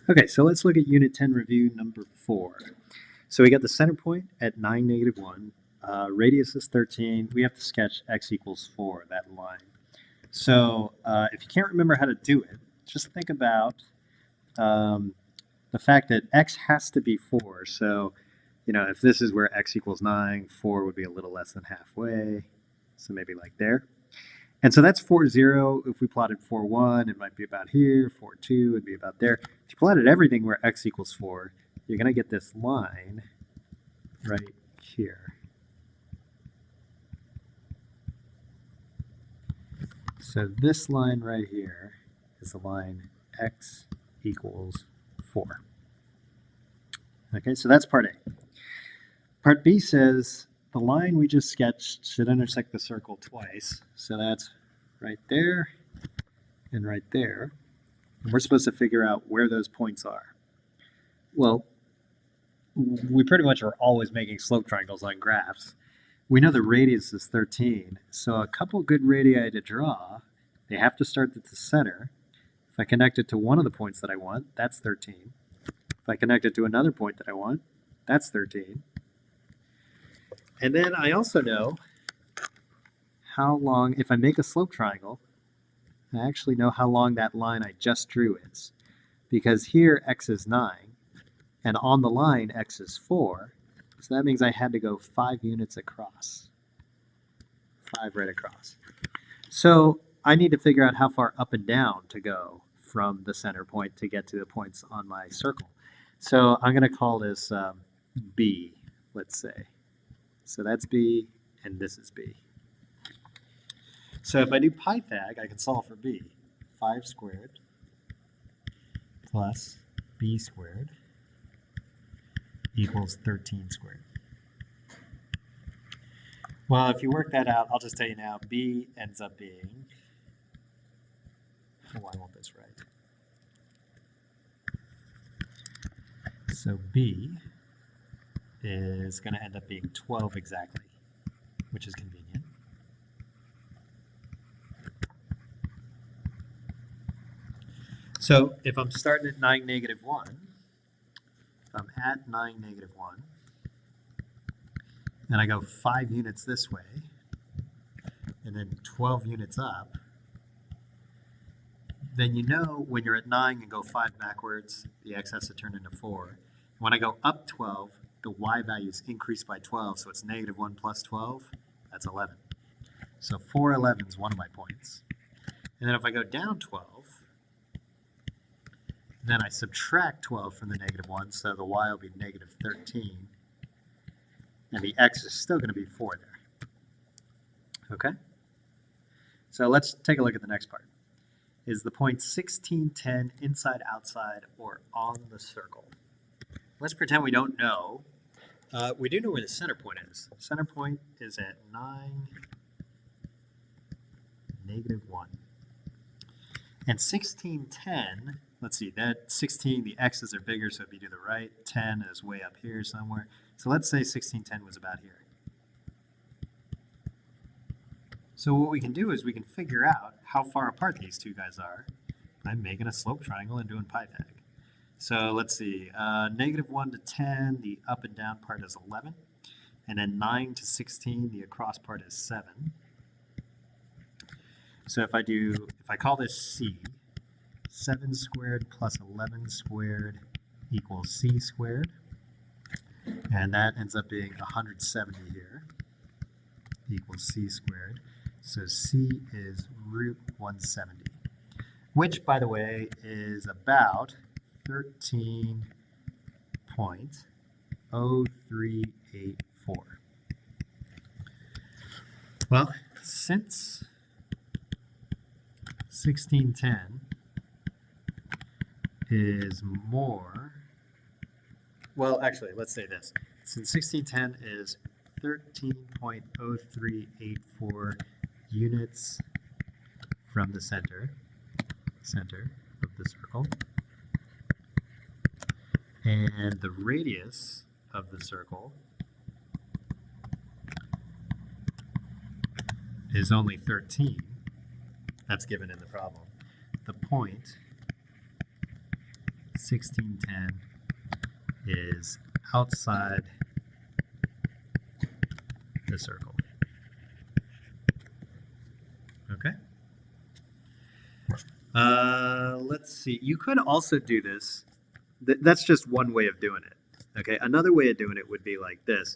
Okay, so let's look at Unit 10 review number 4. So we got the center point at 9, -1. Radius is 13. We have to sketch x equals 4, that line. So if you can't remember how to do it, just think about the fact that x has to be 4. So, if this is where x equals 9, 4 would be a little less than halfway. So maybe like there. And so that's 4, 0. If we plotted 4, 1, it might be about here. 4, 2 would be about there. If you plotted everything where x equals 4, you're going to get this line right here. So this line right here is the line x equals 4. Okay, so that's part A. Part B says the line we just sketched should intersect the circle twice. So that's right there and right there. And we're supposed to figure out where those points are. Well, we pretty much are always making slope triangles on graphs. We know the radius is 13, so a couple good radii to draw, they have to start at the center. If I connect it to one of the points that I want, that's 13. If I connect it to another point that I want, that's 13. And then I also know how long, if I make a slope triangle, I actually know how long that line I just drew is. Because here x is 9, and on the line x is 4, so that means I had to go 5 units across. 5 right across. So I need to figure out how far up and down to go from the center point to get to the points on my circle. So I'm going to call this B, let's say. So that's B, and this is B. So if I do Pythag, I can solve for B. 5 squared plus B squared equals 13 squared. Well, if you work that out, I'll just tell you now, B ends up being, oh, I want this right. So B is going to end up being 12 exactly, which is convenient. So if I'm starting at 9, -1, I'm at 9, -1, and I go 5 units this way, and then 12 units up, then you know when you're at 9 and go 5 backwards, the x has to turn into 4. When I go up 12, the y values increase by 12, so it's -1 plus 12, that's 11. So 4, 11 is one of my points. And then if I go down 12, then I subtract 12 from the -1, so the y will be -13. And the x is still going to be 4 there. Okay? So let's take a look at the next part. Is the point 16, 10 inside, outside, or on the circle? Let's pretend we don't know. We do know where the center point is. The center point is at 9, -1. And 16, 10, let's see, that 16, the x's are bigger, so it'd be to the right. 10 is way up here somewhere. So let's say 16, 10 was about here. So what we can do is we can figure out how far apart these two guys are by making a slope triangle and doing Pythag. So let's see, -1 to 10, the up and down part is 11. And then 9 to 16, the across part is 7. So if I call this C, 7 squared plus 11 squared equals C squared. And that ends up being 170 here, equals C squared. So C is √170, which, by the way, is about 13.0384. Well, since 1610 is more, well, actually, let's say this. Since 1610 is 13.0384 units from the center of the circle, and the radius of the circle is only 13, that's given in the problem, the point 1610 is outside the circle. Okay. Let's see. You could also do this. That's just one way of doing it. Okay. Another way of doing it would be like this.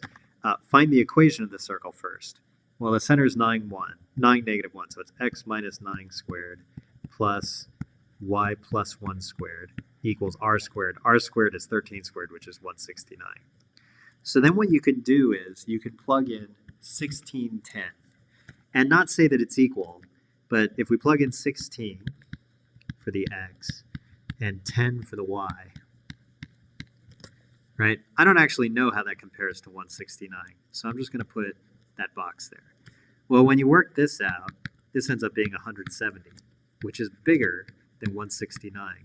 Find the equation of the circle first. Well, the center is 9, negative 1. So it's x minus 9 squared plus y plus 1 squared equals r squared. R squared is 13 squared, which is 169. So then what you can do is you can plug in 1610 and not say that it's equal, but if we plug in 16 for the x and 10 for the y, right? I don't actually know how that compares to 169, so I'm just going to put that box there. Well, when you work this out, this ends up being 170, which is bigger than 169.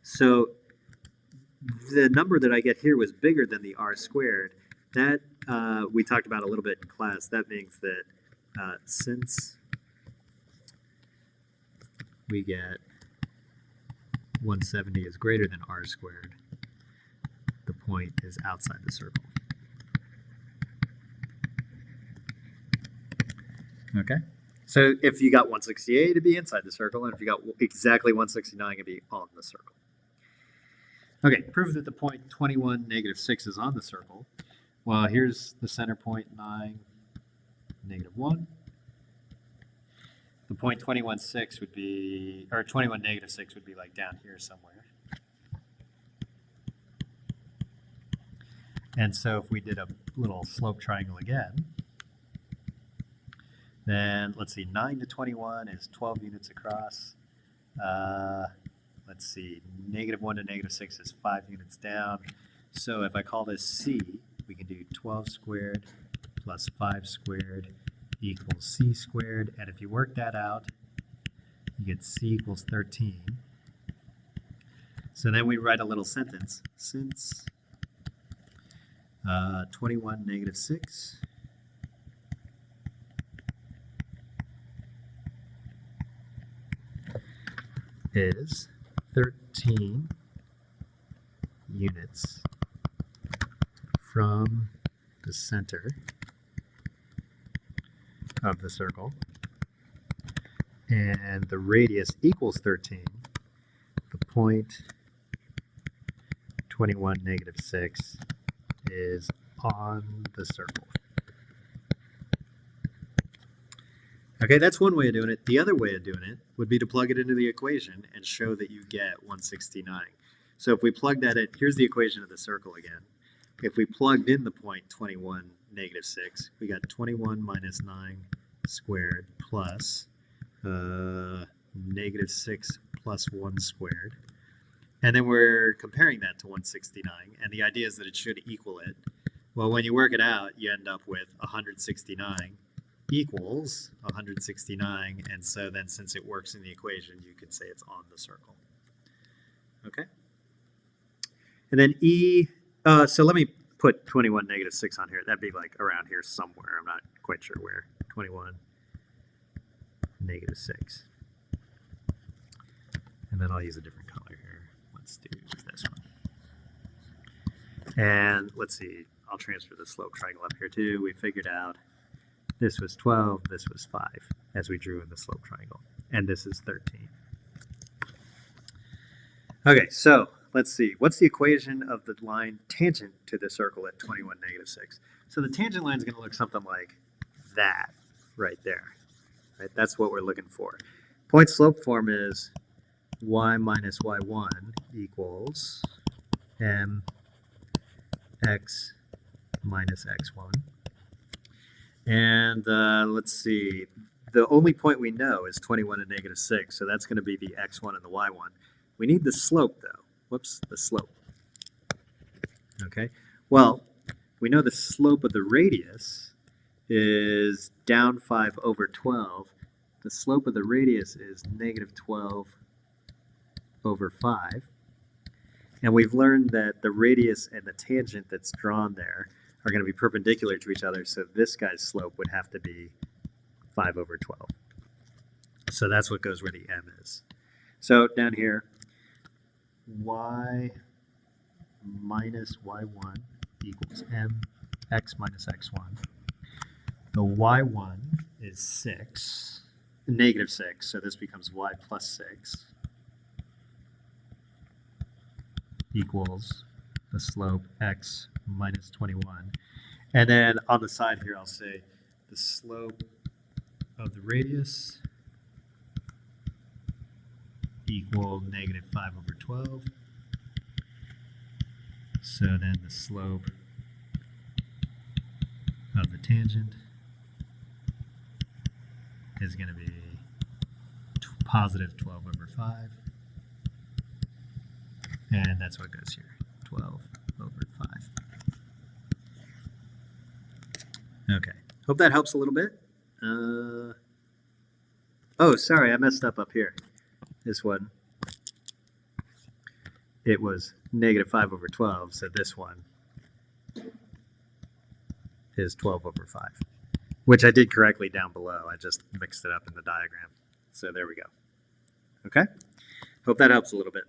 So the number that I get here was bigger than the r squared. That we talked about a little bit in class. That means that since we get 170 is greater than r squared, the point is outside the circle. Okay? So if you got 168, it'd be inside the circle, and if you got exactly 169, it'd be on the circle. Okay, prove that the point 21, negative 6 is on the circle. Well, here's the center point 9, negative 1. The point 21, 6 would be, or 21, negative 6 would be like down here somewhere. And so if we did a little slope triangle again, then let's see, 9 to 21 is 12 units across. Let's see, negative 1 to negative 6 is 5 units down. So if I call this C, we can do 12 squared plus 5 squared equals C squared. And if you work that out, you get C equals 13. So then we write a little sentence. Since 21, negative 6 is 13 units from the center of the circle, and the radius equals 13, the point 21, negative 6 is on the circle. Okay, that's one way of doing it. The other way of doing it would be to plug it into the equation and show that you get 169. So if we plug that in, here's the equation of the circle again. If we plugged in the point 21, negative 6, we got 21 minus 9 squared plus negative 6 plus 1 squared. And then we're comparing that to 169, and the idea is that it should equal it. Well, when you work it out, you end up with 169 equals 169, and so then since it works in the equation, you could say it's on the circle. Okay? And then E, so let me put 21, negative 6 on here. That'd be like around here somewhere. I'm not quite sure where. 21, negative 6. And then I'll use a different color here. Let's do this one. And let's see, I'll transfer the slope triangle up here too. We figured out this was 12, this was 5, as we drew in the slope triangle. And this is 13. Okay, so let's see. What's the equation of the line tangent to the circle at 21, negative 6? So the tangent line is going to look something like that right there. Right? That's what we're looking for. Point slope form is y minus y1 equals mx minus x1. And let's see, the only point we know is 21 and negative 6, so that's going to be the x1 and the y1. We need the slope, though. Whoops, the slope. Okay, well, we know the slope of the radius is down 5 over 12. The slope of the radius is negative 12 over 5. And we've learned that the radius and the tangent that's drawn there are going to be perpendicular to each other, so this guy's slope would have to be 5 over 12. So that's what goes where the m is. So down here, y minus y1 equals mx minus x1. The y1 is 6, negative 6, so this becomes y plus 6 equals the slope x minus 21. And then on the side here, I'll say the slope of the radius equal negative 5 over 12. So then the slope of the tangent is going to be positive 12 over 5. And that's what goes here, 12 over 5. Okay, hope that helps a little bit. Oh, sorry, I messed up here. This one, it was negative 5 over 12, so this one is 12 over 5, which I did correctly down below. I just mixed it up in the diagram. So there we go. Okay, hope that helps a little bit.